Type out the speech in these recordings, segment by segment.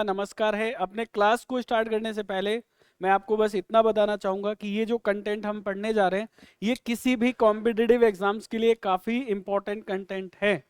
नमस्कार है। अपने क्लास को स्टार्ट करने से पहले मैं आपको बस इतना बताना चाहूंगा कि ये जो कंटेंट हम पढ़ने जा रहे हैं ये किसी भी कॉम्पिटिटिव एग्जाम्स के लिए काफी इंपॉर्टेंट कंटेंट है।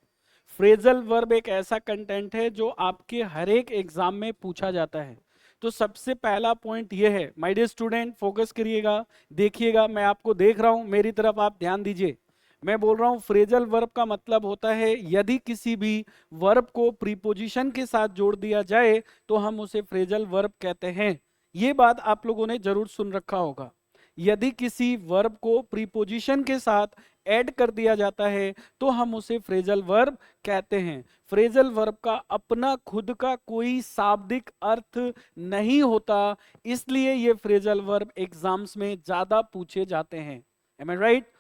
फ्रेजल वर्ब एक ऐसा कंटेंट है जो आपके हर एक एग्जाम में पूछा जाता है। तो सबसे पहला पॉइंट ये है, माय डियर स्टूडेंट फोकस करिएगा, देखिएगा, मैं आपको देख रहा हूं, मेरी तरफ आप ध्यान दीजिए। मैं बोल रहा हूं फ्रेजल वर्ब का मतलब होता है यदि किसी भी वर्ब को प्रीपोजिशन के साथ जोड़ दिया जाए तो हम उसे फ्रेजल वर्ब कहते हैं। ये बात आप लोगों ने जरूर सुन रखा होगा। यदि किसी वर्ब को प्रीपोजिशन के साथ ऐड कर दिया जाता है तो हम उसे फ्रेजल वर्ब कहते हैं। फ्रेजल वर्ब का अपना खुद का कोई शाब्दिक अर्थ नहीं होता, इसलिए ये फ्रेजल वर्ब एग्जाम्स में ज्यादा पूछे जाते हैं। एम आई राइट?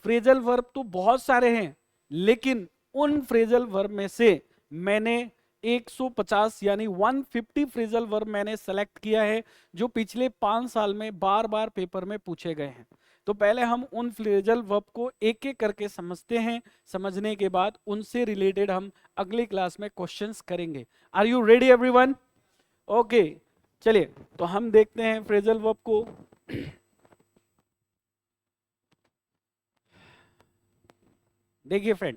फ्रेजल वर्ब तो बहुत सारे हैं, लेकिन उन फ्रेजल वर्ब में से मैंने 150 यानी 150 फ्रेजल वर्ब मैंने सेलेक्ट किया है जो पिछले 5 साल में बार बार पेपर में पूछे गए हैं। तो पहले हम उन फ्रेजल वर्ब को एक एक करके समझते हैं। समझने के बाद उनसे रिलेटेड हम अगली क्लास में क्वेश्चंस करेंगे। Are you ready everyone? Okay, चलिए तो हम देखते हैं फ्रेजल वर्ब को। देखिए friend,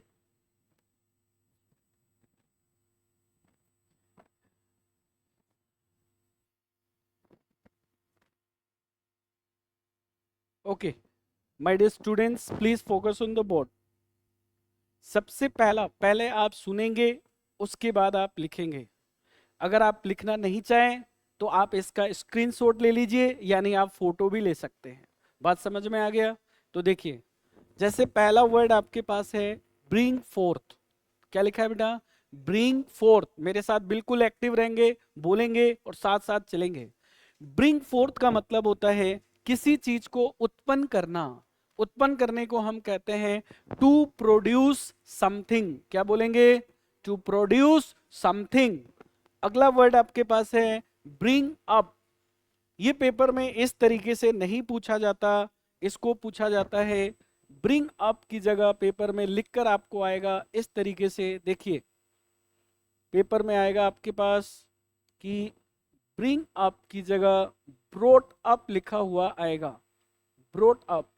okay my dear students please focus on the board. सबसे पहले आप सुनेंगे, उसके बाद आप लिखेंगे। अगर आप लिखना नहीं चाहें तो आप इसका स्क्रीनशॉट ले लीजिए, यानी आप फोटो भी ले सकते हैं। बात समझ में आ गया? तो देखिए, जैसे पहला वर्ड आपके पास है ब्रिंग फोर्थ। क्या लिखा है बेटा? Bring fourth. मेरे साथ बिल्कुल एक्टिव रहेंगे, बोलेंगे और साथ साथ चलेंगे। ब्रिंग फोर्थ का मतलब होता है किसी चीज को उत्पन्न करना। उत्पन्न करने को हम कहते हैं टू प्रोड्यूस समथिंग। क्या बोलेंगे? To produce something. अगला वर्ड आपके पास है ब्रिंग अप। ये पेपर में इस तरीके से नहीं पूछा जाता, इसको पूछा जाता है ब्रिंग अप की जगह पेपर में लिखकर आपको आएगा इस तरीके से। देखिए, पेपर में आएगा आपके पास कि ब्रिंग अप की जगह ब्रोट अप लिखा हुआ आएगा, ब्रोट अप।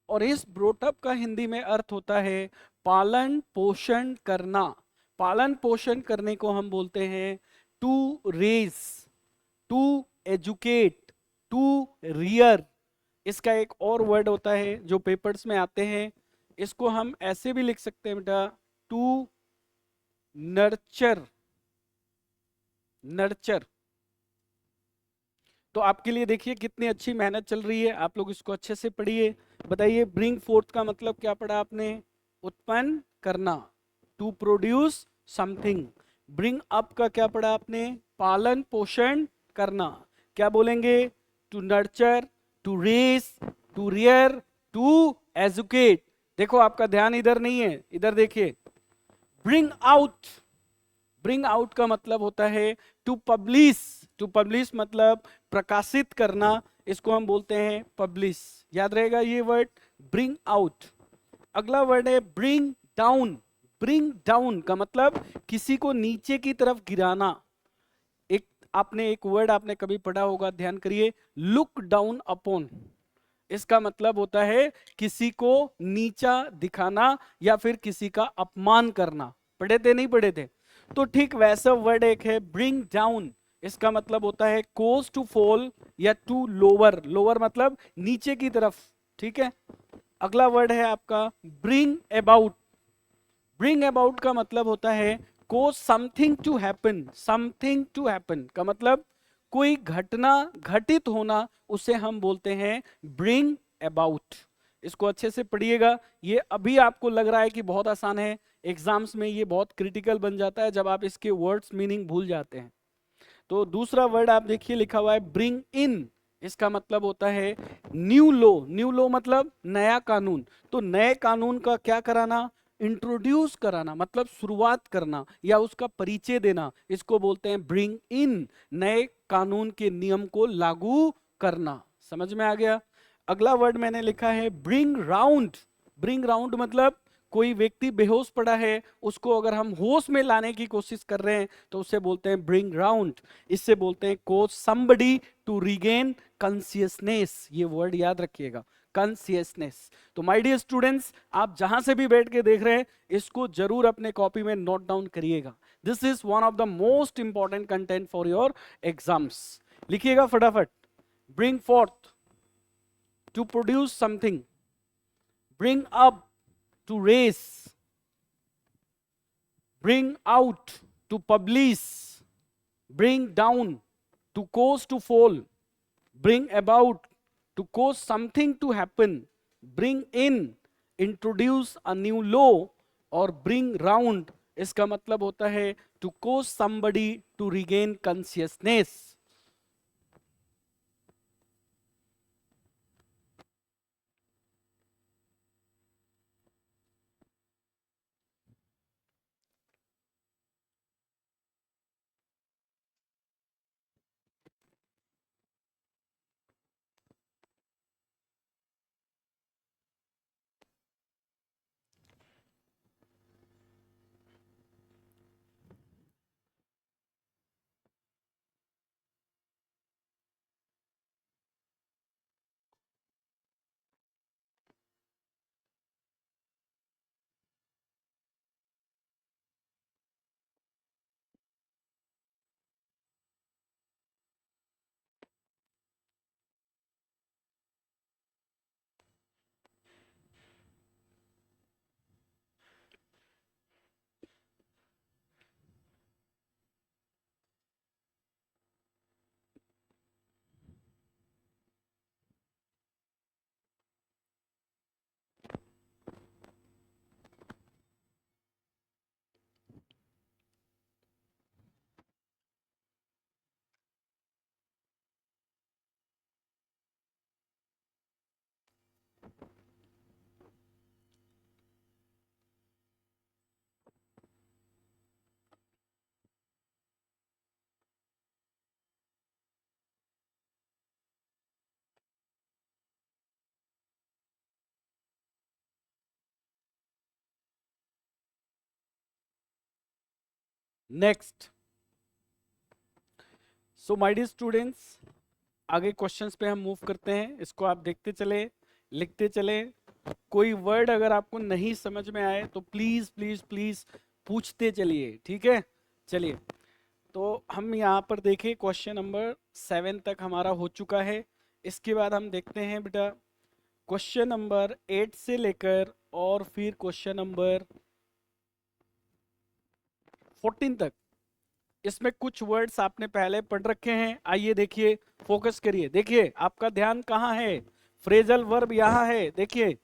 और इस ब्रोट अप का हिंदी में अर्थ होता है पालन पोषण करना। पालन पोषण करने को हम बोलते हैं to raise, to educate, to rear. इसका एक और वर्ड होता है जो पेपर्स में आते हैं, इसको हम ऐसे भी लिख सकते हैं बेटा, टू नर्चर, नर्चर। तो आपके लिए देखिए कितनी अच्छी मेहनत चल रही है, आप लोग इसको अच्छे से पढ़िए। बताइए, ब्रिंग फोर्थ का मतलब क्या पढ़ा आपने? उत्पन्न करना, to produce something. Bring up का क्या पढ़ा आपने? पालन पोषण करना। क्या बोलेंगे? To nurture, to raise, to rear, to educate. देखो आपका ध्यान इधर नहीं है, इधर देखिए। ब्रिंग आउट, ब्रिंग आउट का मतलब होता है टू पब्लिश। टू पब्लिश मतलब प्रकाशित करना, इसको हम बोलते हैं पब्लिश। याद रहेगा ये वर्ड, ब्रिंग आउट। अगला वर्ड है ब्रिंग डाउन। ब्रिंग डाउन का मतलब किसी को नीचे की तरफ गिराना। एक आपने एक वर्ड आपने कभी पढ़ा होगा, ध्यान करिए, लुक डाउन अपॉन। इसका मतलब होता है किसी को नीचा दिखाना या फिर किसी का अपमान करना। पढ़े थे नहीं पढ़े थे? तो ठीक वैसा वर्ड एक है ब्रिंग डाउन। इसका मतलब होता है कोज टू फॉल या टू लोअर। लोअर मतलब नीचे की तरफ, ठीक है। अगला वर्ड है आपका ब्रिंग अबाउट। ब्रिंग अबाउट का मतलब होता है cause something to happen. Something to happen का मतलब कोई घटना घटित होना, उसे हम बोलते हैं ब्रिंग अबाउट। इसको अच्छे से पढ़िएगा। ये अभी आपको लग रहा है कि बहुत आसान है, एग्जाम्स में ये बहुत क्रिटिकल बन जाता है जब आप इसके वर्ड्स मीनिंग भूल जाते हैं। तो दूसरा वर्ड आप देखिए लिखा हुआ है ब्रिंग इन। इसका मतलब होता है न्यू लॉ। न्यू लॉ मतलब नया कानून। तो नए कानून का क्या कराना? इंट्रोड्यूस कराना, मतलब शुरुआत करना या उसका परिचय देना, इसको बोलते हैं ब्रिंग इन। नए कानून के नियम को लागू करना। समझ में आ गया? अगला वर्ड मैंने लिखा है ब्रिंग राउंड। ब्रिंग राउंड मतलब कोई व्यक्ति बेहोश पड़ा है, उसको अगर हम होश में लाने की कोशिश कर रहे हैं तो उसे बोलते हैं ब्रिंग राउंड। इससे बोलते हैं कोज समबडी टू रीगेन कॉन्शियसनेस। ये वर्ड याद रखिएगा, कॉन्शियसनेस। तो माय डियर स्टूडेंट्स, आप जहां से भी बैठ के देख रहे हैं, इसको जरूर अपने कॉपी में नोट डाउन करिएगा। This is one of the most important content for your exams. लिखिएगा फटाफट। Bring forth, to produce something. Bring up, to raise. Bring out, to publish. Bring down, to cause to fall. Bring about, to cause something to happen. Bring in, introduce a new law. और bring round, इसका मतलब होता है to cause somebody to regain consciousness. Next, so my dear students, आगे questions पे हम move करते हैं। इसको आप देखते चले, लिखते चले। कोई वर्ड अगर आपको नहीं समझ में आए तो प्लीज प्लीज प्लीज पूछते चलिए, ठीक है। चलिए, तो हम यहाँ पर देखें, क्वेश्चन नंबर 7 तक हमारा हो चुका है। इसके बाद हम देखते हैं बेटा क्वेश्चन नंबर 8 से लेकर और फिर क्वेश्चन नंबर 14 तक। इसमें कुछ वर्ड्स आपने पहले पढ़ रखे हैं। आइए देखिए, फोकस करिए। देखिए आपका ध्यान कहाँ है, फ्रेजल वर्ब यहाँ है। देखिए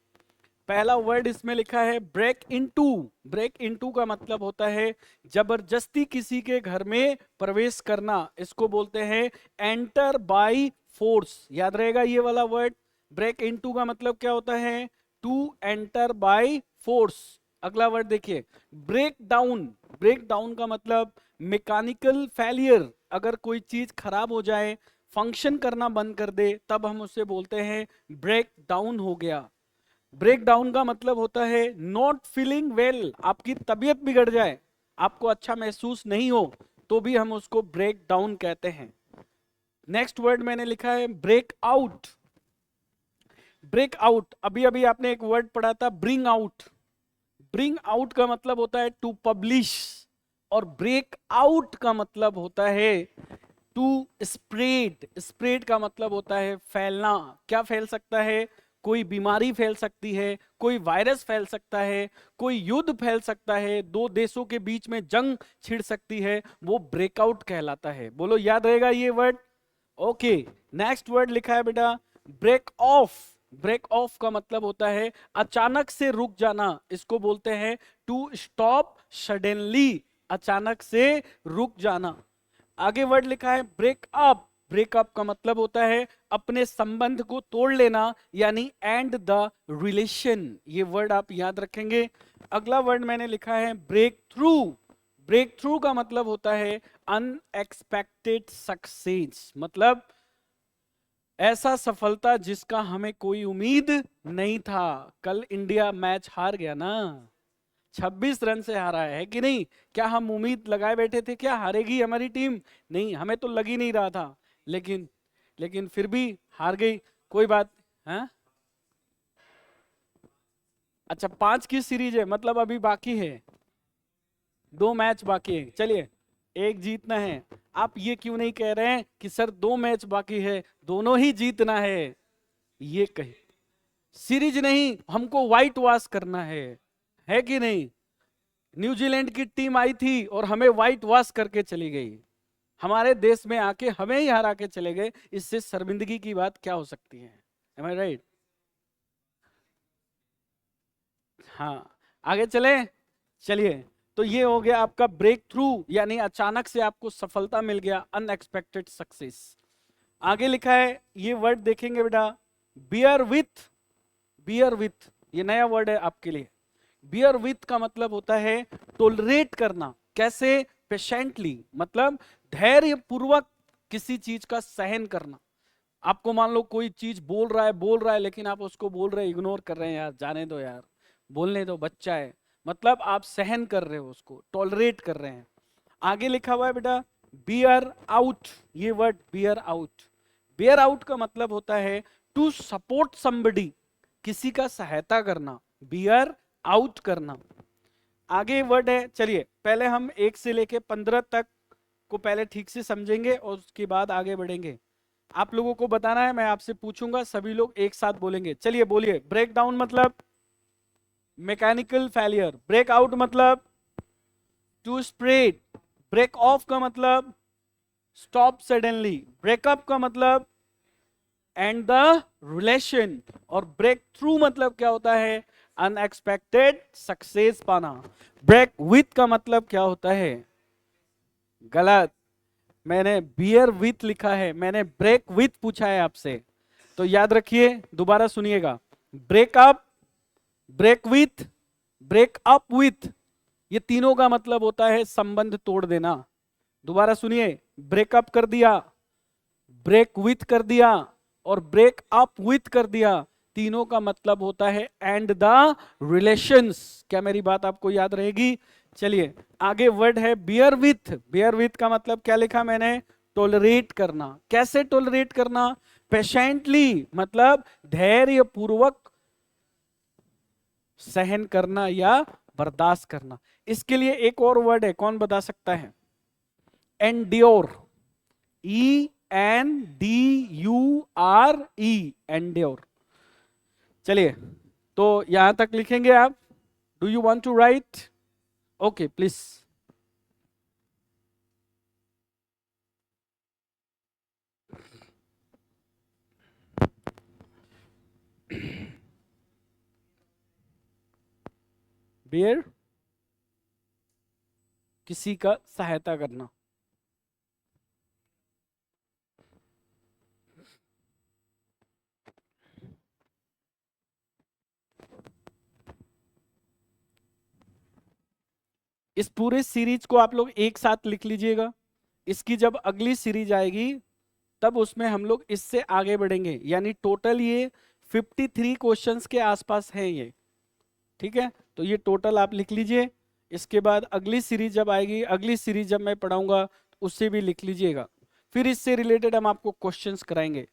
पहला वर्ड इसमें लिखा है ब्रेक इनटू। ब्रेक इनटू का मतलब होता है जबरदस्ती किसी के घर में प्रवेश करना। इसको बोलते हैं एंटर बाय फोर्स। याद रहेगा ये वाला वर्ड। ब्रेक इनटू का मतलब क्या होता है, टू एंटर बाय फोर्स। अगला वर्ड देखिए ब्रेक डाउन। ब्रेक डाउन का मतलब मैकेनिकल फेलियर। अगर कोई चीज खराब हो जाए, फंक्शन करना बंद कर दे, तब हम उसे बोलते हैं ब्रेक डाउन हो गया। ब्रेक डाउन का मतलब होता है नॉट फीलिंग वेल। आपकी तबीयत बिगड़ जाए, आपको अच्छा महसूस नहीं हो, तो भी हम उसको ब्रेक डाउन कहते हैं। नेक्स्ट वर्ड मैंने लिखा है ब्रेक आउट। ब्रेक आउट, अभी अभी आपने एक वर्ड पढ़ा था ब्रिंग आउट। ब्रिंग आउट का मतलब होता है टू पब्लिश, और ब्रेक आउट का मतलब होता है टू स्प्रेड। स्प्रेड का मतलब होता है फैलना। क्या फैल सकता है, कोई बीमारी फैल सकती है, कोई वायरस फैल सकता है, कोई युद्ध फैल सकता है, दो देशों के बीच में जंग छिड़ सकती है, वो ब्रेकआउट कहलाता है। बोलो याद रहेगा ये वर्ड। ओके, नेक्स्ट वर्ड लिखा है बेटा ब्रेक ऑफ। ब्रेक ऑफ का मतलब होता है अचानक से रुक जाना। इसको बोलते हैं टू स्टॉप सडनली। अचानक से रुक जाना। आगे वर्ड लिखा है ब्रेकअप। ब्रेकअप का मतलब होता है अपने संबंध को तोड़ लेना, यानी एंड द रिलेशन। ये वर्ड आप याद रखेंगे। अगला वर्ड मैंने लिखा है ब्रेक थ्रू। ब्रेक थ्रू का मतलब होता है अनएक्सपेक्टेड सक्सेस। मतलब ऐसा सफलता जिसका हमें कोई उम्मीद नहीं था। कल इंडिया मैच हार गया ना, 26 रन से हारा है कि नहीं? क्या हम उम्मीद लगाए बैठे थे क्या हारेगी हमारी टीम? नहीं, हमें तो लग ही नहीं रहा था, लेकिन लेकिन फिर भी हार गई। कोई बात। हाँ, अच्छा 5 की सीरीज है, मतलब अभी बाकी है, 2 मैच बाकी है। चलिए, एक जीतना है। आप ये क्यों नहीं कह रहे हैं कि सर 2 मैच बाकी है, दोनों ही जीतना है? ये कहे, सीरीज नहीं, हमको व्हाइट वॉश करना है कि नहीं? न्यूजीलैंड की टीम आई थी और हमें व्हाइट वॉश करके चली गई, हमारे देश में आके हमें ही हरा के चले गए। इससे शर्मिंदगी की बात क्या हो सकती है? एम आई राइट? हाँ, आगे चले। चलिए, तो ये हो गया आपका ब्रेक थ्रू, यानी अचानक से आपको सफलता मिल गया, अनएक्सपेक्टेड सक्सेस। आगे लिखा है, ये वर्ड देखेंगे बेटा, बियर विथ। बियर विथ, ये नया वर्ड है आपके लिए। बियर विथ का मतलब होता है टोलरेट करना। कैसे? पेशेंटली, मतलब धैर्य पूर्वक किसी चीज का सहन करना। आपको मान लो कोई चीज बोल रहा है, लेकिन आप उसको बोल रहे हैं, इग्नोर कर रहे हैं, यार जाने दो यार, बोलने दो, बच्चा है। मतलब आप सहन कर रहे हो, उसको टॉलरेट कर रहे हैं। आगे लिखा हुआ है बेटा, बियर आउट। ये word beer out, beer out का मतलब होता है टू सपोर्ट समबडी, किसी का सहायता करना, बियर आउट करना। आगे वर्ड है, चलिए पहले हम 1 से लेके 15 तक को पहले ठीक से समझेंगे और उसके बाद आगे बढ़ेंगे। आप लोगों को बताना है, मैं आपसे पूछूंगा, सभी लोग एक साथ बोलेंगे। चलिए बोलिए। ब्रेक डाउन मतलब मैकेनिकल फेलियर, ब्रेक आउट मतलब टू स्प्रेड, ब्रेक ऑफ का मतलब स्टॉप सडनली, ब्रेकअप का मतलब एंड द रिलेशन, और ब्रेक थ्रू मतलब क्या होता है? अनएक्सपेक्टेड सक्सेस पाना। ब्रेक विथ का मतलब क्या होता है? गलत, मैंने बियर विथ लिखा है, मैंने ब्रेक विथ पूछा है आपसे। तो याद रखिए, दोबारा सुनिएगा, break up, break with, break up with, ये तीनों का मतलब होता है संबंध तोड़ देना। दोबारा सुनिए, ब्रेकअप कर दिया, ब्रेक विथ कर दिया और ब्रेक अप विथ कर दिया, तीनों का मतलब होता है एंड द रिलेशंस। क्या मेरी बात आपको याद रहेगी? चलिए, आगे वर्ड है बियर विथ। बियर विथ का मतलब क्या लिखा मैंने? टोलरेट करना। कैसे टोलरेट करना? पेशेंटली, मतलब धैर्य पूर्वक सहन करना या बर्दाश्त करना। इसके लिए एक और वर्ड है, कौन बता सकता है? Endure, ENDURE, endure. चलिए, तो यहां तक लिखेंगे आप। Do you want to write? Okay please. Bear, किसी का सहायता करना। इस पूरे सीरीज को आप लोग एक साथ लिख लीजिएगा। इसकी जब अगली सीरीज आएगी, तब उसमें हम लोग इससे आगे बढ़ेंगे, यानी टोटल ये 53 क्वेश्चंस के आसपास हैं ये। ठीक है, तो ये टोटल आप लिख लीजिए। इसके बाद अगली सीरीज जब आएगी, अगली सीरीज जब मैं पढ़ाऊंगा, उससे भी लिख लीजिएगा। फिर इससे रिलेटेड हम आपको क्वेश्चंस कराएंगे।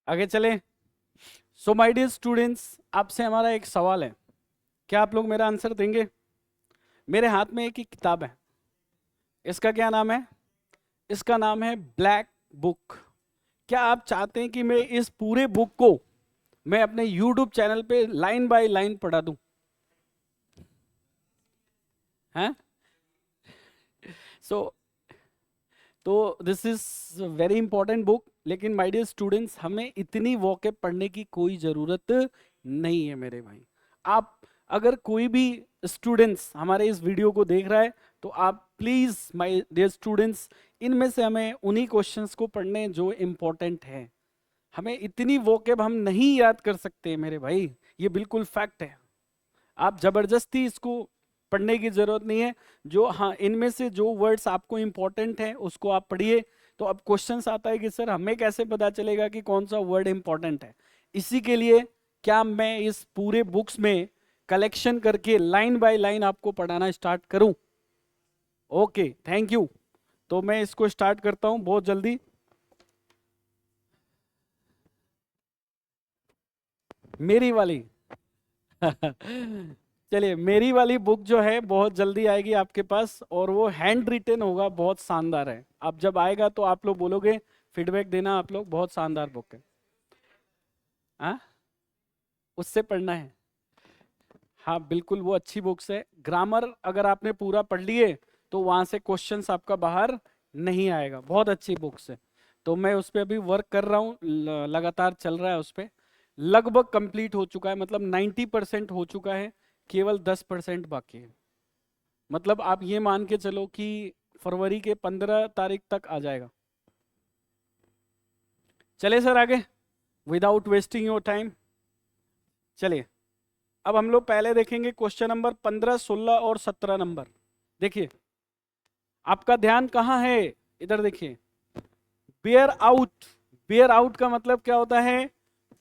आगे चले। सो माय डियर स्टूडेंट्स, आपसे हमारा एक सवाल है, क्या आप लोग मेरा आंसर देंगे? मेरे हाथ में एक ही किताब है, इसका क्या नाम है? इसका नाम है ब्लैक बुक। क्या आप चाहते हैं कि मैं इस पूरे बुक को मैं अपने यूट्यूब चैनल पे लाइन बाय लाइन पढ़ा दूं? हैं? सो तो this is very important book, लेकिन माय डियर स्टूडेंट्स, हमें इतनी वोकैब पढ़ने की कोई ज़रूरत नहीं है मेरे भाई। आप अगर कोई भी स्टूडेंट्स हमारे इस वीडियो को देख रहा है, तो आप प्लीज़ माय डियर स्टूडेंट्स, इनमें से हमें उन्हीं क्वेश्चंस को पढ़ने जो इम्पोर्टेंट है। हमें इतनी वोकैब हम नहीं याद कर सकते मेरे भाई, ये बिल्कुल फैक्ट है। आप जबरदस्ती इसको पढ़ने की जरूरत नहीं है। जो हाँ, इनमें से जो वर्ड्स आपको इंपॉर्टेंट है उसको आप पढ़िए। तो अब क्वेश्चंस आता है कि सर हमें कैसे पता चलेगा कि कौन सा वर्ड इंपॉर्टेंट है? इसी के लिए क्या मैं इस पूरे बुक्स में कलेक्शन करके लाइन बाय लाइन आपको पढ़ाना स्टार्ट करूं? Okay, thank you. तो मैं इसको स्टार्ट करता हूं बहुत जल्दी। मेरी वाली चलिए, मेरी वाली बुक जो है बहुत जल्दी आएगी आपके पास, और वो हैंड रिटन होगा, बहुत शानदार है। अब जब आएगा तो आप लोग बोलोगे, फीडबैक देना आप लोग, बहुत शानदार बुक है। हाँ, उससे पढ़ना है। हाँ बिल्कुल, वो अच्छी बुक्स है। ग्रामर अगर आपने पूरा पढ़ लिए तो वहां से क्वेश्चंस आपका बाहर नहीं आएगा। बहुत अच्छी बुक्स है। तो मैं उस पर अभी वर्क कर रहा हूँ, लगातार चल रहा है उस पर। लगभग कंप्लीट हो चुका है, मतलब 90% हो चुका है, केवल 10% बाकी है। मतलब आप ये मान के चलो कि फरवरी के 15 तारीख तक आ जाएगा। चले सर आगे, विदाउट वेस्टिंग योर टाइम। चलिए, अब हम लोग पहले देखेंगे क्वेश्चन नंबर 15, 16 और 17 नंबर। देखिए, आपका ध्यान कहाँ है? इधर देखिए। Bear out. बेयर आउट का मतलब क्या होता है?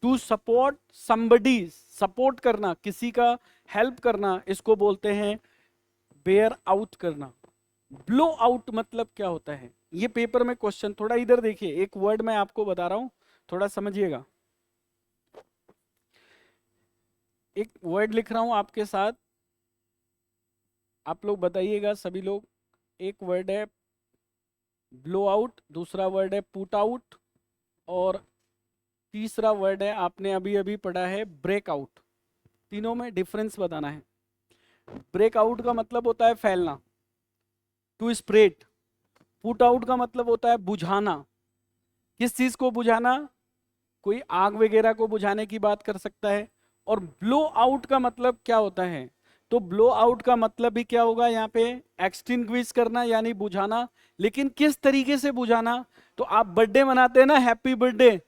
टू सपोर्ट समबडी, सपोर्ट करना, किसी का हेल्प करना, इसको बोलते हैं बेयर आउट करना। ब्लो आउट मतलब क्या होता है? ये पेपर में क्वेश्चन, थोड़ा इधर देखिए, एक वर्ड मैं आपको बता रहा हूं, थोड़ा समझिएगा। एक वर्ड लिख रहा हूं आपके साथ, आप लोग बताइएगा सभी लोग। एक वर्ड है ब्लो आउट, दूसरा वर्ड है पुट आउट, और तीसरा वर्ड है आपने अभी अभी पढ़ा है ब्रेक आउट। तीनों में डिफरेंस बताना है। ब्रेक आउट का मतलब होता है फैलना, टू स्प्रेड। पुट आउट का मतलब होता है बुझाना। किस चीज को बुझाना? कोई आग वगैरह को बुझाने की बात कर सकता है। और ब्लो आउट का मतलब क्या होता है? तो ब्लो आउट का मतलब भी क्या होगा यहाँ पे? एक्सटिंग्विश करना, यानी बुझाना। लेकिन किस तरीके से बुझाना? तो आप बर्थडे मनाते हैं ना, हैप्पी बर्थडे,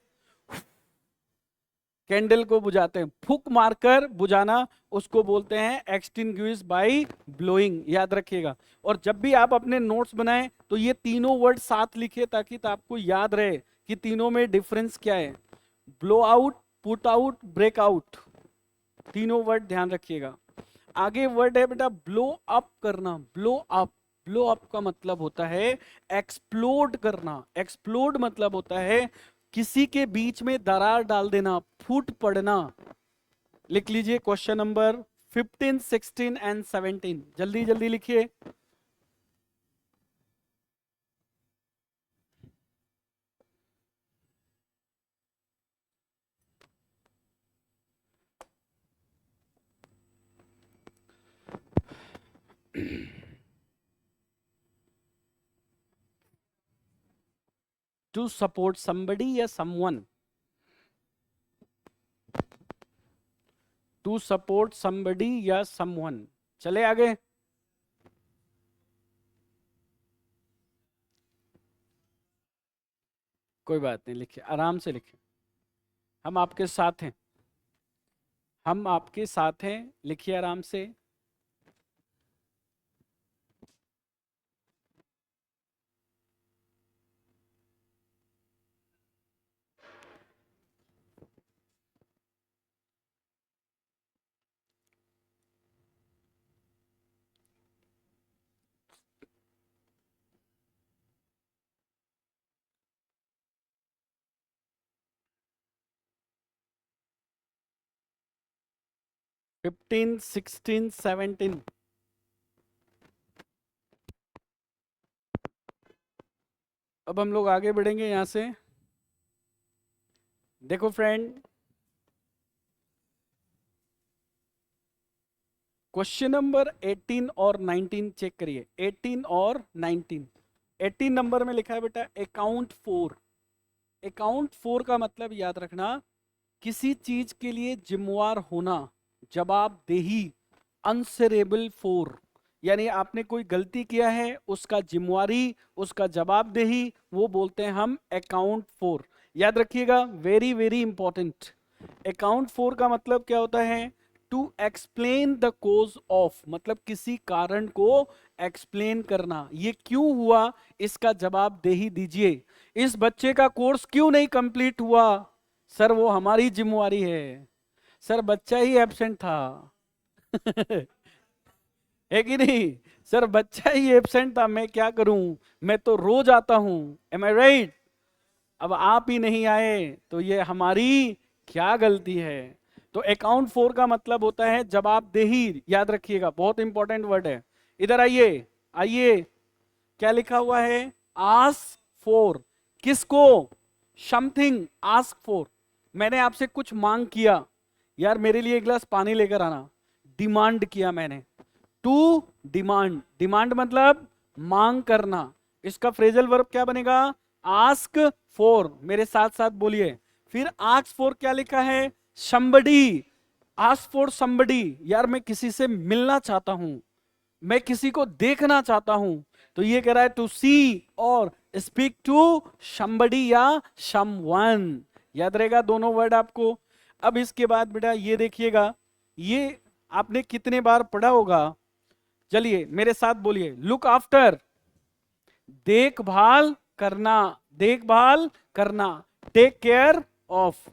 कैंडल को बुझाते हैं, फूक मारकर बुझाना, उसको बोलते हैं एक्सटिंग्विश बाय ब्लोइंग। याद रखिएगा। और जब भी आप अपने नोट्स बनाएं तो ये तीनों वर्ड साथ लिखिए, ताकि तो आपको याद रहे कि तीनों में डिफरेंस क्या है। Blow out, put out, break out, तीनों वर्ड ध्यान रखिएगा। आगे वर्ड है बेटा ब्लो अप करना। ब्लो अप, ब्लो अप का मतलब होता है एक्सप्लोड करना। एक्सप्लोड मतलब होता है किसी के बीच में दरार डाल देना, फूट पड़ना। लिख लीजिए क्वेश्चन नंबर 15, 16 एंड 17, जल्दी जल्दी लिखिए। टू सपोर्ट समबडी या समवन, टू सपोर्ट समबडी या समवन। चले आगे। कोई बात नहीं, लिखिए, आराम से लिखिए, हम आपके साथ हैं, हम आपके साथ हैं, लिखिए आराम से। 15, 16, 17। अब हम लोग आगे बढ़ेंगे यहां से। देखो फ्रेंड, क्वेश्चन नंबर 18 और 19 चेक करिए। 18 और 19। 18 नंबर में लिखा है बेटा अकाउंट फोर। अकाउंट फोर का मतलब याद रखना, किसी चीज के लिए जिम्मेवार होना, जवाबदेही, आंसरेबल फॉर। यानी आपने कोई गलती किया है, उसका जिम्मेवारी, उसका जवाबदेही, वो बोलते हैं हम अकाउंट फोर। याद रखिएगा, very very important. Account for का मतलब क्या होता है? To explain the cause of, मतलब किसी कारण को एक्सप्लेन करना। ये क्यों हुआ, इसका जवाबदेही दीजिए। इस बच्चे का कोर्स क्यों नहीं कंप्लीट हुआ? सर वो हमारी जिम्मेवारी है। सर बच्चा ही एब्सेंट था। है कि नहीं? सर बच्चा ही एब्सेंट था, मैं क्या करूं, मैं तो रोज आता हूं। एम आई राइट? अब आप ही नहीं आए तो ये हमारी क्या गलती है? तो अकाउंट फोर का मतलब होता है जवाबदेही। याद रखिएगा, बहुत इंपॉर्टेंट वर्ड है। इधर आइए, आइए, क्या लिखा हुआ है? Ask for. किसको? समथिंग। आस्क फॉर, मैंने आपसे कुछ मांग किया, यार मेरे लिए एक गिलास पानी लेकर आना। डिमांड किया मैंने। To demand. डिमांड मतलब मांग करना। इसका फ्रेजल वर्ब क्या बनेगा? Ask for. मेरे साथ साथ बोलिए। फिर आस्क फॉर क्या लिखा है? somebody। आस्क फॉर somebody, यार मैं किसी से मिलना चाहता हूं, मैं किसी को देखना चाहता हूं। तो ये कह रहा है टू सी और स्पीक टू somebody या someone। याद रहेगा दोनों वर्ड आपको। अब इसके बाद बेटा ये देखिएगा, ये आपने कितने बार पढ़ा होगा। चलिए मेरे साथ बोलिए, लुक आफ्टर, देखभाल करना, देखभाल करना, take care of.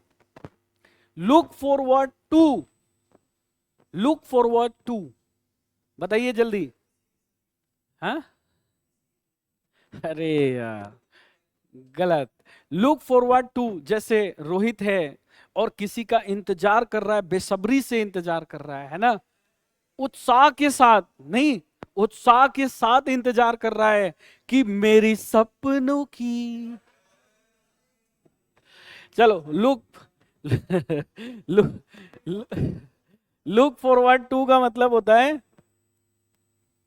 Look forward to, look forward to, बताइए जल्दी। हाँ, अरे यार गलत। लुक फॉरवर्ड टू, जैसे रोहित है और किसी का इंतजार कर रहा है, बेसब्री से इंतजार कर रहा है ना, उत्साह के साथ नहीं, उत्साह के साथ इंतजार कर रहा है कि मेरी सपनों की। चलो look, look, look forward to का मतलब होता है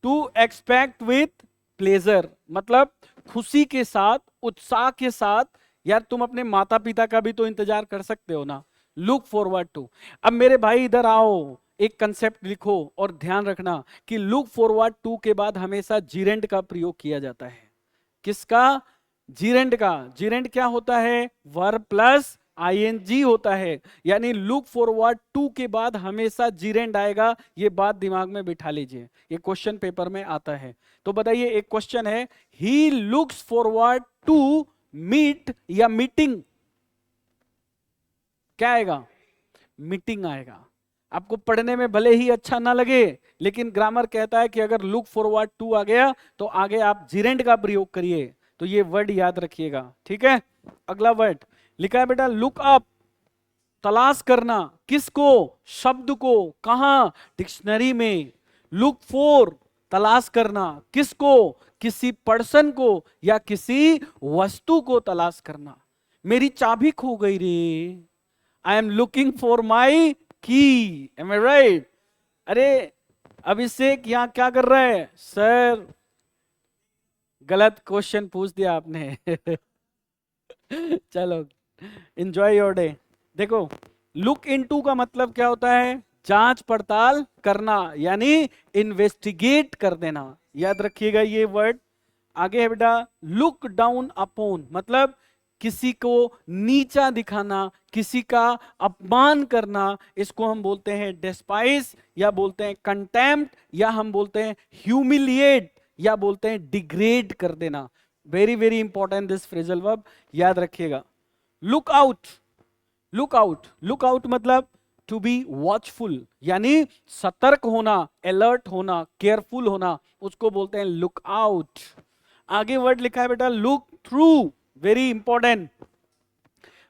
टू एक्सपेक्ट विथ प्लेजर, मतलब खुशी के साथ, उत्साह के साथ। यार तुम अपने माता पिता का भी तो इंतजार कर सकते हो ना। Look forward to. अब मेरे भाई इधर आओ, एक कंसेप्ट लिखो और ध्यान रखना कि लुक फॉरवर्ड टू के बाद हमेशा जीरेंड का प्रयोग किया जाता है। किसका? जीरेंड का। जीरेंड क्या होता है? वर्ब प्लस आईएनजी होता है। यानी लुक फॉरवर्ड टू के बाद हमेशा जीरेंड आएगा, ये बात दिमाग में बिठा लीजिए, ये क्वेश्चन पेपर में आता है। तो बताइए, एक क्वेश्चन है, he looks forward to meet या मीटिंग, क्या आएगा? मीटिंग आएगा। आपको पढ़ने में भले ही अच्छा ना लगे, लेकिन ग्रामर कहता है कि अगर लुक फॉरवर्ड टू आ गया तो आगे आप जीरेंड का प्रयोग करिए। तो ये वर्ड याद रखिएगा, ठीक है? अगला वर्ड लिखा है बेटा लुक अप, तलाश करना। किसको? शब्द को। कहा? डिक्शनरी में। लुक फॉर, तलाश करना। किसको? किसी पर्सन को या किसी वस्तु को तलाश करना। मेरी चाबी खो गई रे, I am looking for my की। एम आई राइट? अरे अभिषेक यहाँ क्या कर रहा है? सर गलत क्वेश्चन पूछ दिया आपने। चलो एंजॉय योर डे। देखो लुक इनटू का मतलब क्या होता है? जांच पड़ताल करना, यानी इन्वेस्टिगेट कर देना। याद रखिएगा ये वर्ड। आगे है बेटा लुक डाउन अपॉन, मतलब किसी को नीचा दिखाना, किसी का अपमान करना। इसको हम बोलते हैं डेस्पाइस, या बोलते हैं कंटेम्प्ट, या हम बोलते हैं ह्यूमिलिएट, या बोलते हैं डिग्रेड कर देना। Very very important this phrasal verb, याद रखिएगा। Look out, look out, look out मतलब टू बी वॉचफुल, यानी सतर्क होना, अलर्ट होना, केयरफुल होना, उसको बोलते हैं लुक आउट। आगे वर्ड लिखा है बेटा लुक थ्रू, वेरी इंपॉर्टेंट।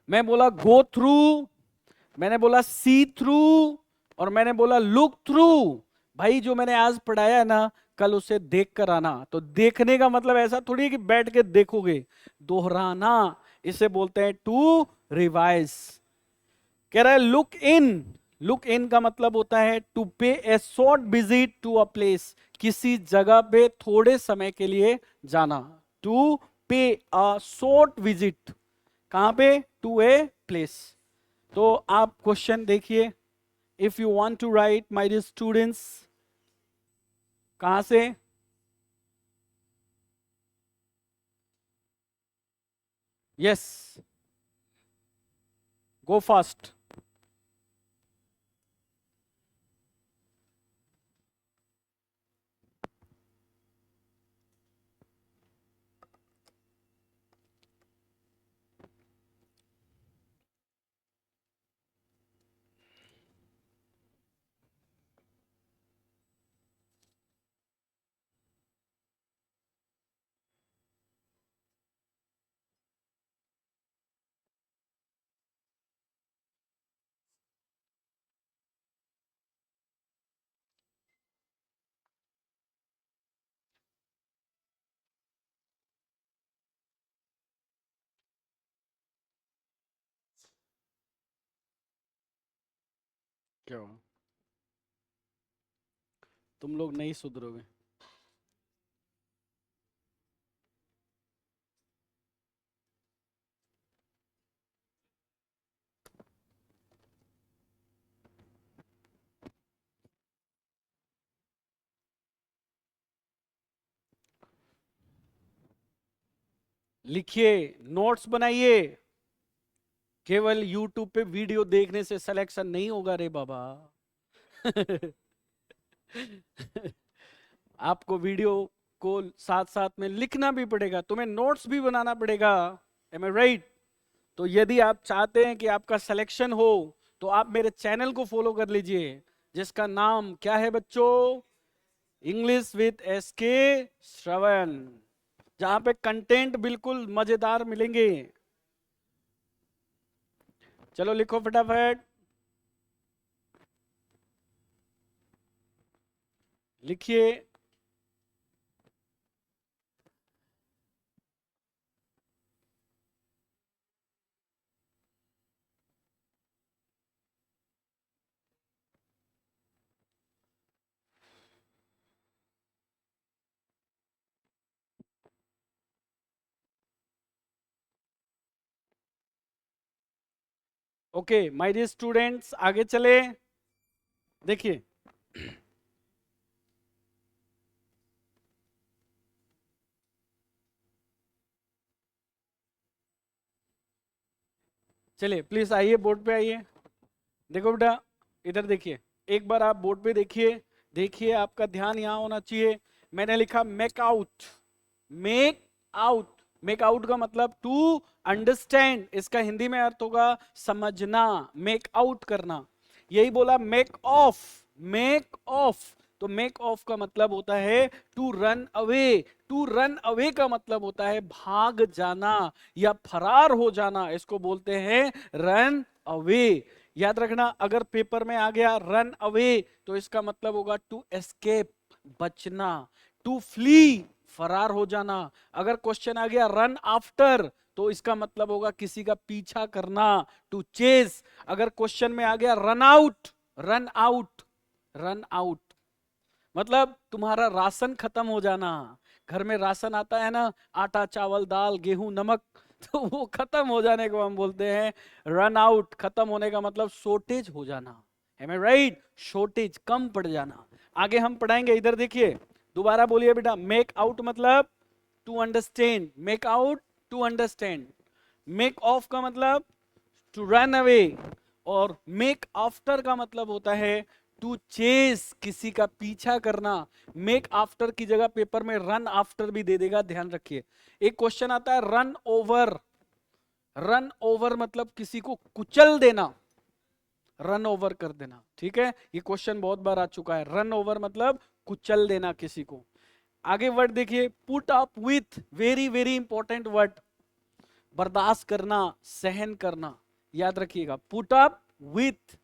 मैं बोला गो थ्रू, मैंने बोला सी थ्रू, और मैंने बोला लुक थ्रू, भाई जो मैंने आज पढ़ाया है ना कल उसे देख कर आना। तो देखने का मतलब ऐसा थोड़ी है कि बैठ के देखोगे, दोहराना, इसे बोलते हैं टू रिवाइज। कह रहा है लुक इन, लुक इन का मतलब होता है to pay a short visit to a place, किसी जगह पे थोड़े समय के लिए जाना। टू पे अ शॉर्ट विजिट, कहां पे, टू ए प्लेस। तो आप क्वेश्चन देखिए, if you want to write my dear students, कहां से, यस, गो फास्ट। क्या हुआ? तुम लोग नहीं सुधरोगे। लिखिए, नोट्स बनाइए। केवल यूट्यूब पे वीडियो देखने से सिलेक्शन नहीं होगा रे बाबा। आपको वीडियो को साथ साथ में लिखना भी पड़ेगा, तुम्हें नोट्स भी बनाना पड़ेगा। एम आई राइट? तो यदि आप चाहते हैं कि आपका सिलेक्शन हो तो आप मेरे चैनल को फॉलो कर लीजिए, जिसका नाम क्या है बच्चों, इंग्लिश विद एस के श्रवण, जहां पे कंटेंट बिल्कुल मजेदार मिलेंगे। चलो लिखो फटाफट, लिखिए। ओके माय डियर स्टूडेंट्स, आगे चले। देखिए, चलिए प्लीज आइए, बोर्ड पे आइए। देखो बेटा, इधर देखिए, एक बार आप बोर्ड पे देखिए। देखिए, आपका ध्यान यहाँ होना चाहिए। मैंने लिखा make out, make out. Make out का मतलब टू अंडरस्टैंड, इसका हिंदी में अर्थ होगा समझना, मेक आउट करना। यही बोला मेक ऑफ, मेक ऑफ। तो मेक ऑफ का मतलब होता है to run away. To run away का मतलब होता है भाग जाना या फरार हो जाना, इसको बोलते हैं रन अवे। याद रखना, अगर पेपर में आ गया रन अवे तो इसका मतलब होगा टू एस्केप, बचना। टू फ्ली, फरार हो जाना। अगर क्वेश्चन आ गया रन आफ्टर तो इसका मतलब होगा किसी का पीछा करना, टू चेस। अगर क्वेश्चन में आ गया run out, run out, run out मतलब तुम्हारा राशन खत्म हो जाना। घर में राशन आता है ना, आटा चावल दाल गेहूं नमक, तो वो खत्म हो जाने को हम बोलते हैं रन आउट। खत्म होने का मतलब शॉर्टेज हो जाना। एम आई राइट? शॉर्टेज, कम पड़ जाना। आगे हम पढ़ाएंगे, इधर देखिए, दोबारा बोलिए बेटा। मेक आउट मतलब to understand, make out to understand. Make off का मतलब टू रन अवे, और मेक आफ्टर का मतलब होता है टू चेस, किसी का पीछा करना। मेक आफ्टर की जगह पेपर में रन आफ्टर भी दे देगा, ध्यान रखिए। एक क्वेश्चन आता है रन ओवर, रन ओवर मतलब किसी को कुचल देना, रन ओवर कर देना। ठीक है, ये क्वेश्चन बहुत बार आ चुका है। रन ओवर मतलब कुचल देना किसी को। आगे वर्ड देखिए, put up with, very very important word, बर्दाश्त करना, सहन करना। याद रखिएगा, पुट अप विथ,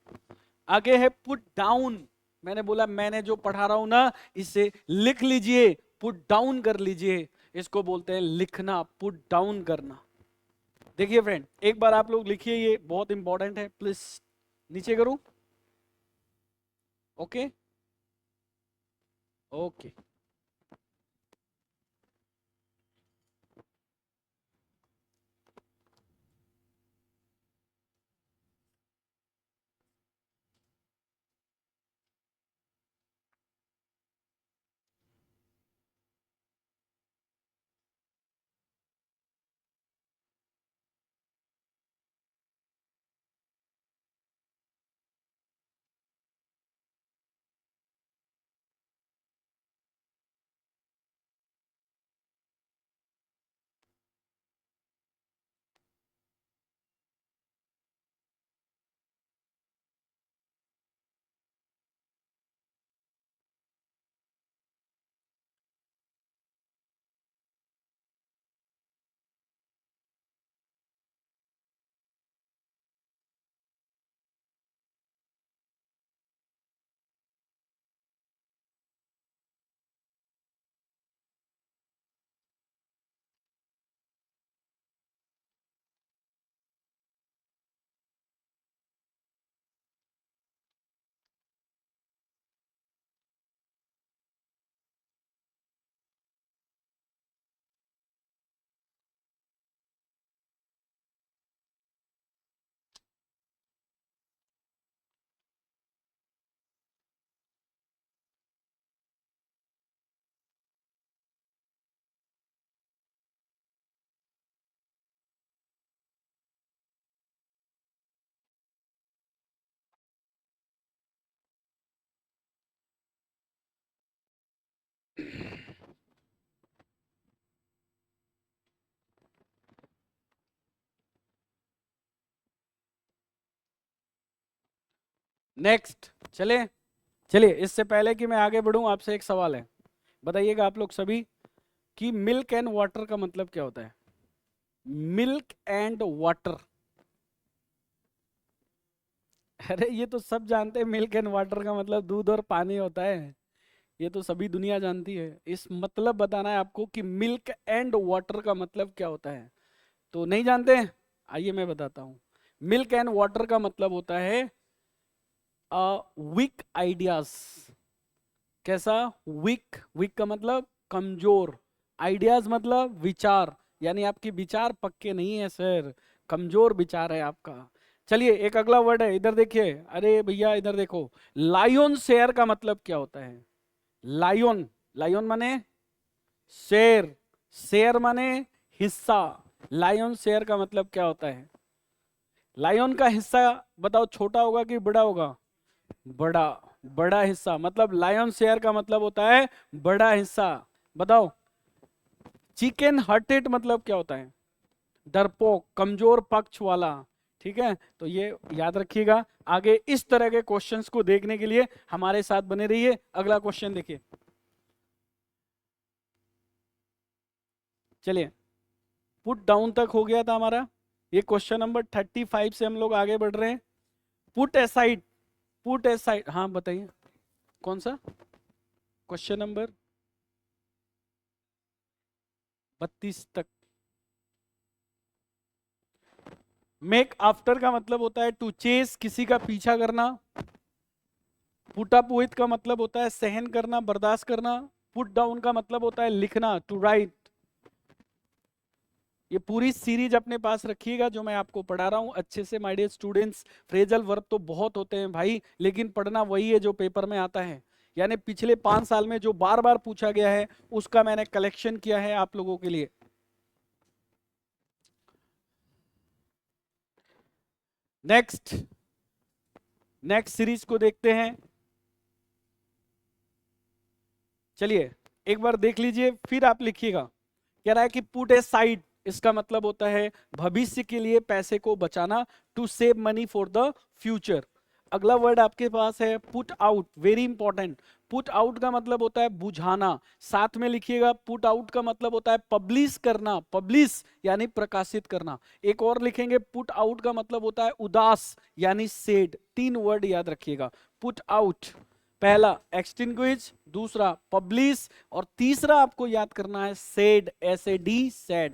आगे है पुट डाउन। मैंने बोला मैंने जो पढ़ा रहा हूं ना इसे लिख लीजिए, पुट डाउन कर लीजिए, इसको बोलते हैं लिखना, पुट डाउन करना। देखिए फ्रेंड, एक बार आप लोग लिखिए, ये बहुत इंपॉर्टेंट है, प्लीज नीचे करूं। Okay okay. नेक्स्ट, चले। चलिए, इससे पहले कि मैं आगे बढ़ूं, आपसे एक सवाल है, बताइएगा आप लोग सभी कि मिल्क एंड वाटर का मतलब क्या होता है? Milk and water. अरे ये तो सब जानते हैं, मिल्क एंड वाटर का मतलब दूध और पानी होता है, ये तो सभी दुनिया जानती है। इस मतलब बताना है आपको कि मिल्क एंड वाटर का मतलब क्या होता है, तो नहीं जानते हैं? आइए मैं बताता हूं। मिल्क एंड वाटर का मतलब होता है वीक आइडियाज। कैसा? वीक, वीक का मतलब कमजोर, आइडियाज मतलब विचार, यानी आपके विचार पक्के नहीं है सर, कमजोर विचार है आपका। चलिए, एक अगला वर्ड है, इधर देखिए, अरे भैया इधर देखो। लायन शेयर का मतलब क्या होता है? लायन, लायन माने शेर, शेर माने हिस्सा। लायन शेयर का मतलब क्या होता है? लायन का हिस्सा बताओ, छोटा होगा कि बड़ा होगा? बड़ा, बड़ा हिस्सा, मतलब लायन शेयर का मतलब होता है बड़ा हिस्सा। बताओ, चिकन हार्टेड मतलब क्या होता है? डरपोक, कमजोर पक्ष वाला। ठीक है, तो ये याद रखिएगा। आगे इस तरह के क्वेश्चंस को देखने के लिए हमारे साथ बने रहिए। अगला क्वेश्चन देखिए, चलिए। पुट डाउन तक हो गया था हमारा, ये क्वेश्चन नंबर 35 से हम लोग आगे बढ़ रहे हैं। पुट एसाइड, पुट एसाइड, हाँ बताइए कौन सा क्वेश्चन नंबर? 32 तक। मेक आफ्टर का मतलब होता है टू चेस, किसी का पीछा करना। पुट अप विथ का मतलब होता है सहन करना, बर्दाश्त करना। पुट डाउन का मतलब होता है लिखना, टू राइट। ये पूरी सीरीज अपने पास रखिएगा जो मैं आपको पढ़ा रहा हूं अच्छे से my dear students. Phrasal verb तो बहुत होते हैं भाई, लेकिन पढ़ना वही है जो पेपर में आता है, यानी पिछले 5 साल में जो बार बार पूछा गया है उसका मैंने कलेक्शन किया है आप लोगों के लिए। नेक्स्ट, नेक्स्ट सीरीज को देखते हैं। चलिए, एक बार देख लीजिए फिर आप लिखिएगा। कह रहा है कि पुट ए साइड, इसका मतलब होता है भविष्य के लिए पैसे को बचाना, to save money for the future. अगला वर्ड आपके पास है put out, very important. Put out का मतलब होता है बुझाना, साथ में लिखिएगा पुट आउट का मतलब होता है पब्लिश करना, पब्लिश यानी प्रकाशित करना। एक और लिखेंगे पुट आउट का मतलब होता है उदास यानी सेड। 3 वर्ड याद रखिएगा, पुट आउट पहला, एक्सटिंग्विश दूसरा, पब्लिश और तीसरा आपको याद करना है सेड, SAD सेड।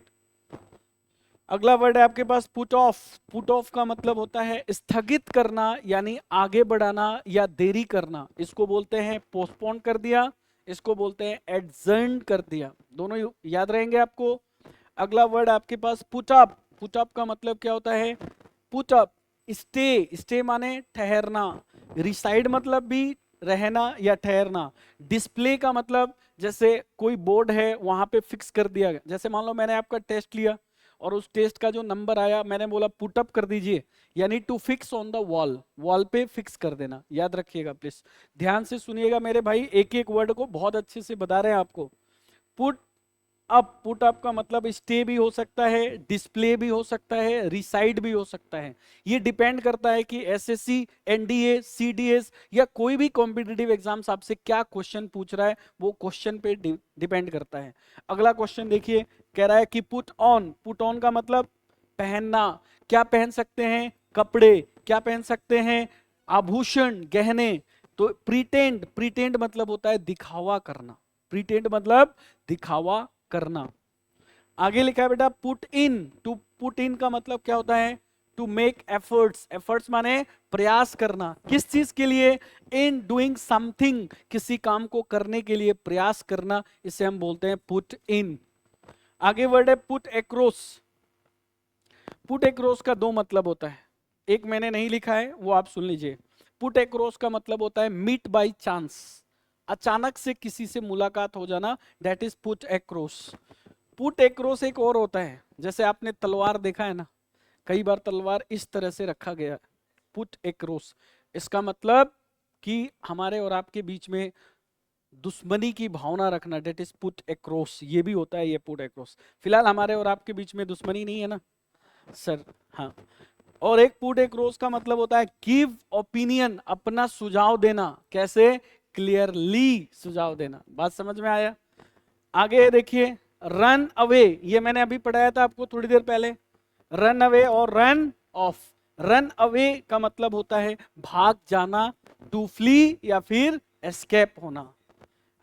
अगला वर्ड है आपके पास पुट ऑफ। पुट ऑफ का मतलब होता है स्थगित करना यानी आगे बढ़ाना या देरी करना, इसको बोलते हैं पोस्टपोन कर दिया, इसको बोलते हैं एडजर्न कर दिया, दोनों याद रहेंगे आपको। अगला वर्ड आपके पास पुट अप। पुट अप का मतलब क्या होता है, पुट अप स्टे, स्टे माने ठहरना, रिसाइड मतलब भी रहना या ठहरना, डिस्प्ले का मतलब जैसे कोई बोर्ड है वहां पे फिक्स कर दिया गया, जैसे मान लो मैंने आपका टेस्ट लिया और उस टेस्ट का जो नंबर आया मैंने बोला पुट अप कर दीजिए, यानी to fix on the wall, wall पे फिक्स कर देना, याद रखिएगा प्लीज। ध्यान से सुनिएगा मेरे भाई, एक एक वर्ड को बहुत अच्छे से बता रहे हैं आपको। पुट अप, पुट अप का मतलब स्टे भी हो सकता है, डिस्प्ले भी हो सकता है, रिसाइड भी हो सकता है। ये डिपेंड करता है कि SSC, NDA, CDS या कोई भी कॉम्पिटिटिव एग्जाम्स आपसे क्या क्वेश्चन पूछ रहा है, वो क्वेश्चन पे डिपेंड करता है। अगला क्वेश्चन देखिए, कह रहा है कि पुट ऑन। पुट ऑन का मतलब पहनना, क्या पहन सकते हैं, कपड़े, क्या पहन सकते हैं, आभूषण, गहने। तो प्रीटेंड, प्रीटेंड मतलब होता है दिखावा करना, प्रीटेंड मतलब दिखावा करना। आगे लिखा है बेटा put in. To put in का मतलब क्या होता है, टू मेक एफर्ट्स। एफर्ट्स माने प्रयास करना, किस चीज के लिए, इन डूइंग समथिंग, किसी काम को करने के लिए प्रयास करना, इसे हम बोलते हैं पुट इन। आगे वर्ड है पुट एक्रॉस। पुट एक्रॉस का 2 मतलब होता है, एक मैंने नहीं लिखा है वो आप सुन लीजिए। पुट एक्रॉस का मतलब होता है मीट बाय चांस, अचानक से किसी से मुलाकात हो जाना, that is put across. Put across एक और होता है, जैसे आपने तलवार देखा है ना, कई बार तलवार इस तरह से रखा गया, पुट एक्रॉस, इसका मतलब कि हमारे और आपके बीच में दुश्मनी की भावना रखना, डेट इज पुट एक्रॉस, ये भी होता है ये पुट एक्रॉस। फिलहाल हमारे और आपके बीच में दुश्मनी नहीं है ना सर, हाँ। और एक पुट एक्रॉस का मतलब होता है गिव ओपिनियन, अपना सुझाव देना, कैसे, क्लियरली सुझाव देना। बात समझ में आया। आगे देखिए रन अवे, ये मैंने अभी पढ़ाया था आपको थोड़ी देर पहले, रन अवे और रन ऑफ। रन अवे का मतलब होता है भाग जाना, टू फ्ली या फिर एस्केप होना।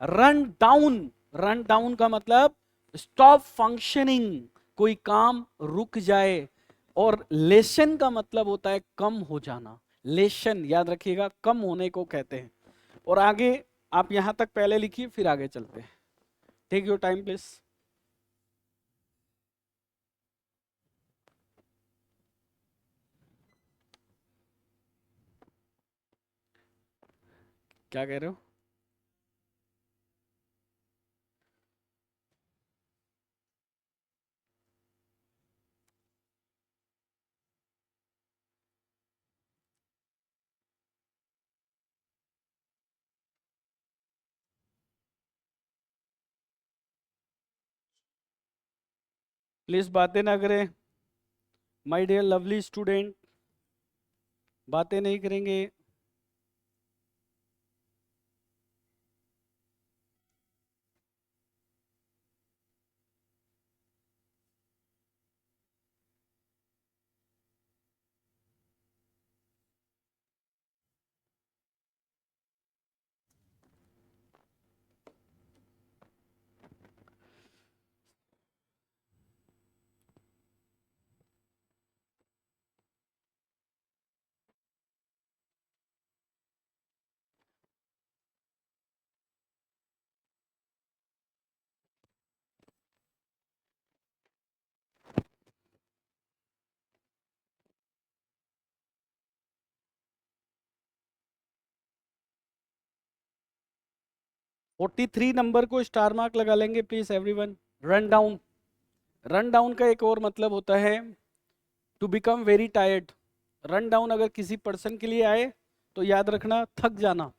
रन डाउन, रन डाउन का मतलब स्टॉप फंक्शनिंग, कोई काम रुक जाए। और लेशन का मतलब होता है कम हो जाना, लेशन याद रखिएगा कम होने को कहते हैं। और आगे आप यहां तक पहले लिखिए फिर आगे चलते हैं, टेक योर टाइम प्लीज। क्या कह रहे हो, प्लीज बातें ना करें, माय डियर लवली स्टूडेंट, बातें नहीं करेंगे। 43 नंबर को स्टार मार्क लगा लेंगे please everyone. Run down, run down का एक और मतलब होता है to become very tired. Run down अगर किसी पर्सन के लिए आए तो याद रखना थक जाना,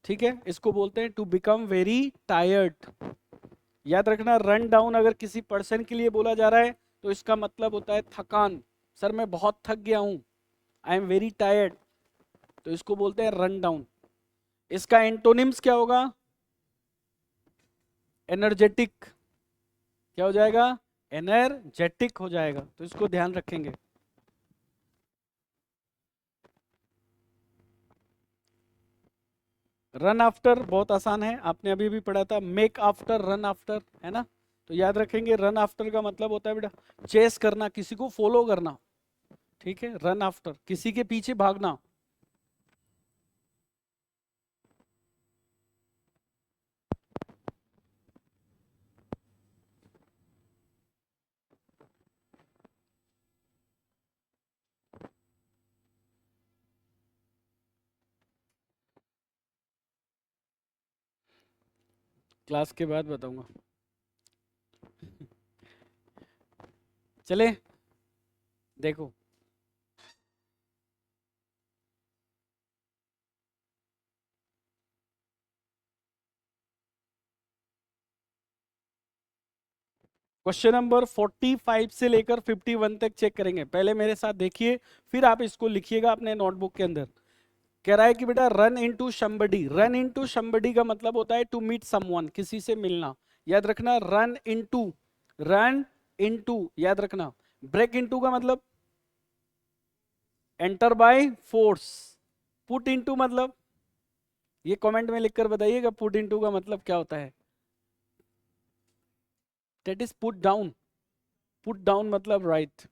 ठीक है, इसको बोलते हैं टू बिकम वेरी टायर्ड। याद रखना रन डाउन अगर किसी पर्सन के लिए बोला जा रहा है तो इसका मतलब होता है थकान, सर मैं बहुत थक गया हूं, आई एम वेरी टायर्ड, तो इसको बोलते हैं रन डाउन। इसका एंटोनिम्स क्या होगा? एनर्जेटिक। क्या हो जाएगा? एनर्जेटिक हो जाएगा, तो इसको ध्यान रखेंगे। रन आफ्टर बहुत आसान है, आपने अभी भी पढ़ा था। मेक आफ्टर, रन आफ्टर, है ना? तो याद रखेंगे, रन आफ्टर का मतलब होता है बेटा चेस करना, किसी को फॉलो करना। ठीक है, रन आफ्टर, किसी के पीछे भागना। क्लास के बाद बताऊंगा। चले देखो, क्वेश्चन नंबर 45 से लेकर 51 तक चेक करेंगे। पहले मेरे साथ देखिए, फिर आप इसको लिखिएगा अपने नोटबुक के अंदर। कह रहा है कि बेटा run into somebody, run into somebody का मतलब होता है टू मीट समवन, किसी से मिलना। याद रखना, रन इनटू, रन इनटू, याद रखना। ब्रेक इनटू का मतलब enter by force. Put into मतलब, ये कमेंट में लिखकर बताइएगा पुट इनटू का मतलब क्या होता है। That is put down, put down मतलब right.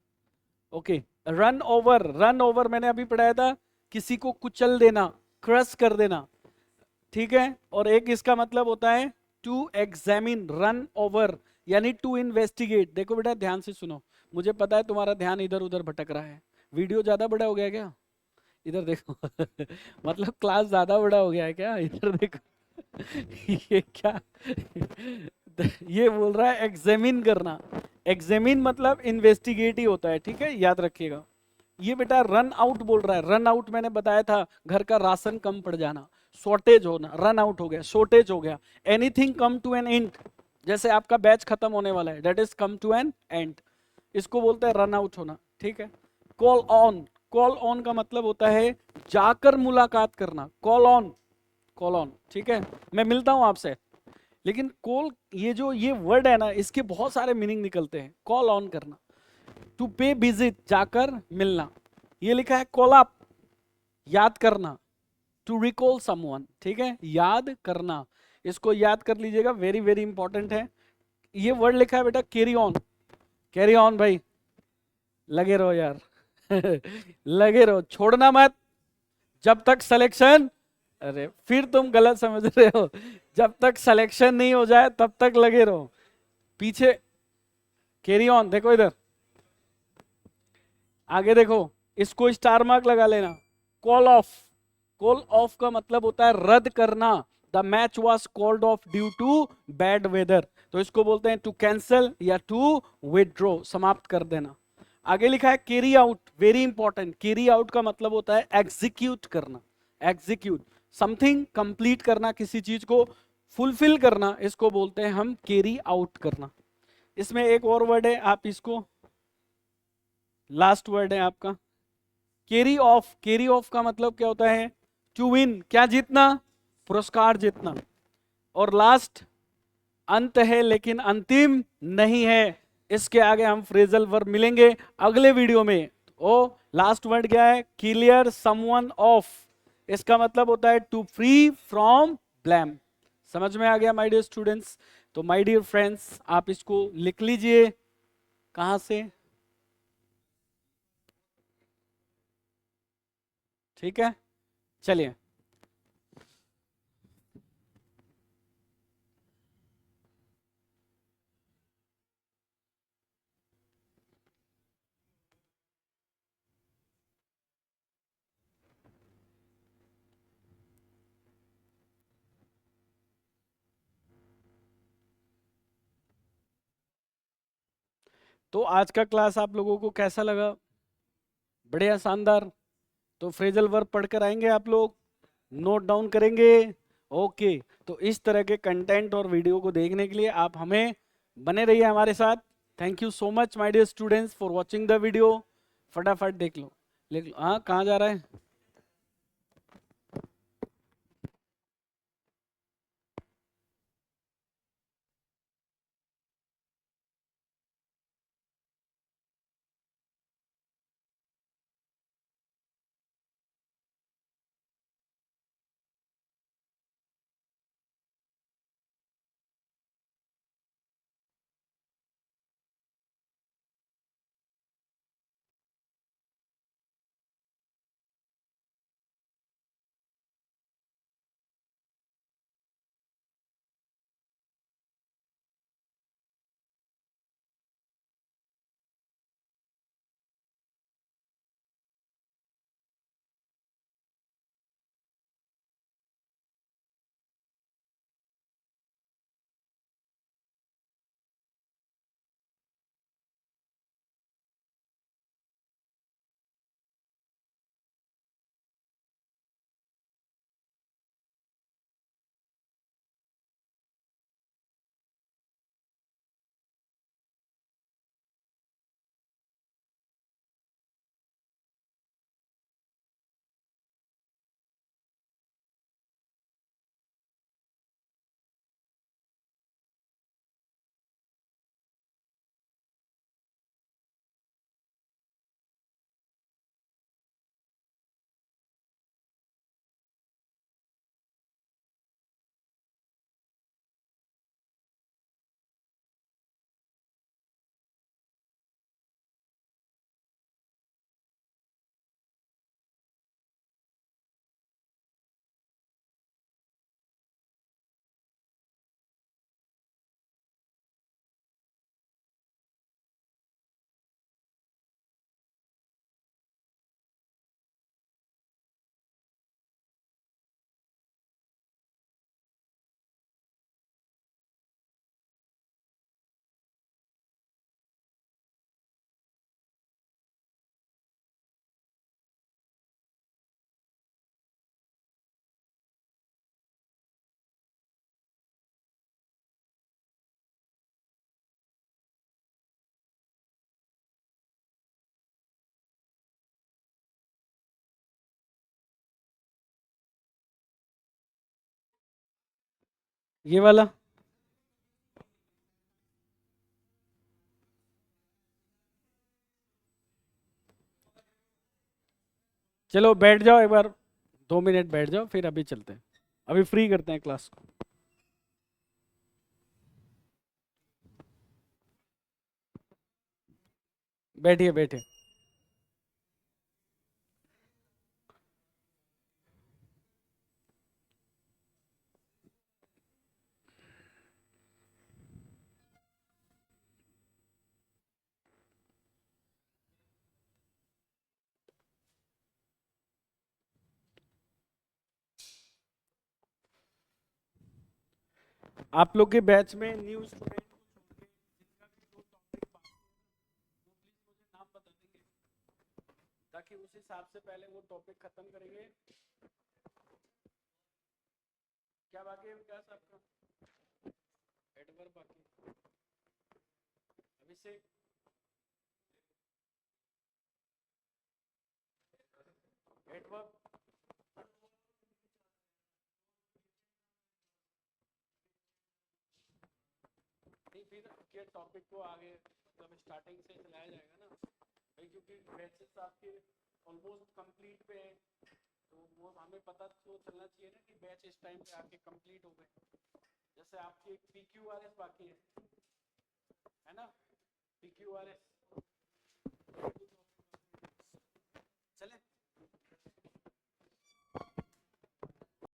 Okay, run over, run over मैंने अभी पढ़ाया था, किसी को कुचल देना, क्रश कर देना। ठीक है, और एक इसका मतलब होता है टू एग्जामिन, रन ओवर यानी टू इन्वेस्टिगेट। देखो बेटा ध्यान से सुनो, मुझे पता है तुम्हारा ध्यान इधर उधर भटक रहा है। वीडियो ज्यादा बड़ा हो गया क्या? इधर देखो मतलब क्लास ज्यादा बड़ा हो गया है क्या? इधर देखो ये क्या ये बोल रहा है एग्जामिन करना। एग्जामिन मतलब इन्वेस्टिगेट ही होता है, ठीक है, याद रखिएगा। ये बेटा रन आउट बोल रहा है। रन आउट मैंने बताया था, घर का राशन कम पड़ जाना, शॉर्टेज होना, रन आउट हो गया, शॉर्टेज हो गया। Anything come to an end, जैसे आपका बैच खत्म होने वाला है, that is come to an end, इसको बोलते हैं रन आउट होना। ठीक है, कॉल ऑन, कॉल ऑन का मतलब होता है जाकर मुलाकात करना, कॉल ऑन, कॉल ऑन। ठीक है, मैं मिलता हूं आपसे। लेकिन कॉल, ये जो ये वर्ड है ना, इसके बहुत सारे मीनिंग निकलते हैं। कॉल ऑन करना, टू पे विजिट, जाकर मिलना। ये लिखा है कॉल अप, याद करना, टू रिकॉल समवन। ठीक है, याद करना, इसको याद कर लीजिएगा, वेरी वेरी इंपॉर्टेंट है। ये वर्ड लिखा है बेटा कैरी ऑन, कैरी ऑन भाई, लगे रहो यार लगे रहो, छोड़ना मत जब तक सिलेक्शन, अरे फिर तुम गलत समझ रहे हो, जब तक सिलेक्शन नहीं हो जाए तब तक लगे रहो पीछे। कैरी ऑन, देखो इधर आगे देखो, इसको स्टार मार्क लगा लेना। कॉल ऑफ, कॉल ऑफ का मतलब होता है रद्द करना। The match was called off due to bad weather, तो इसको बोलते हैं टू कैंसल या टू विदड्रॉ, समाप्त कर देना। आगे लिखा है carry out, very important. Carry out का मतलब होता है एग्जीक्यूट करना, एग्जीक्यूट समथिंग, कंप्लीट करना, किसी चीज को फुलफिल करना, इसको बोलते हैं हम कैरी आउट करना। इसमें एक और वर्ड है, आप इसको, लास्ट वर्ड है आपका कैरी ऑफ। कैरी ऑफ का मतलब क्या होता है? टू विन, क्या जीतना? पुरस्कार जीतना। और लास्ट, अंत है लेकिन अंतिम नहीं है। इसके आगे हम फ्रेजल वर्ब मिलेंगे अगले वीडियो में। ओ लास्ट वर्ड क्या है? क्लियर समवन ऑफ, इसका मतलब होता है टू फ्री फ्रॉम ब्लेम। समझ में आ गया माय डियर स्टूडेंट्स? तो माय डियर फ्रेंड्स, आप इसको लिख लीजिए। कहां से? ठीक है, चलिए। तो आज का क्लास आप लोगों को कैसा लगा? बढ़िया, शानदार। तो फ्रेजल वर्ब पढ़कर आएंगे आप लोग, नोट डाउन करेंगे। ओके, तो इस तरह के कंटेंट और वीडियो को देखने के लिए आप हमें बने रहिए हमारे साथ। Thank you so much my dear students for watching the video. फटाफट देख लो, लिख लो। हाँ, कहाँ जा रहा है? ये वाला। चलो बैठ जाओ एक बार, 2 मिनट बैठ जाओ, फिर अभी चलते हैं, अभी फ्री करते हैं क्लास को। बैठिए बैठिए। आप लोग के बैच में न्यू स्टूडेंट जिनका भी जो टॉपिक बाकी है, वो प्लीज मुझे नाम बता देंगे, ताकि उस हिसाब से पहले वो टॉपिक खत्म करेंगे। क्या बाकी है विकास आपका? एडवर्ब बाकी है। अभिषेक, एडवर्ब। नहीं, फिर के टॉपिक को आगे मतलब स्टार्टिंग से चलाया जाएगा ना भाई, क्योंकि बैचेस आपके ऑलमोस्ट कंप्लीट पे हैं, तो वो हमें पता तो चलना चाहिए ना कि बैच इस टाइम पे आके कंप्लीट हो गए। जैसे आपकी एक PQRS बाकी है ना, PQRS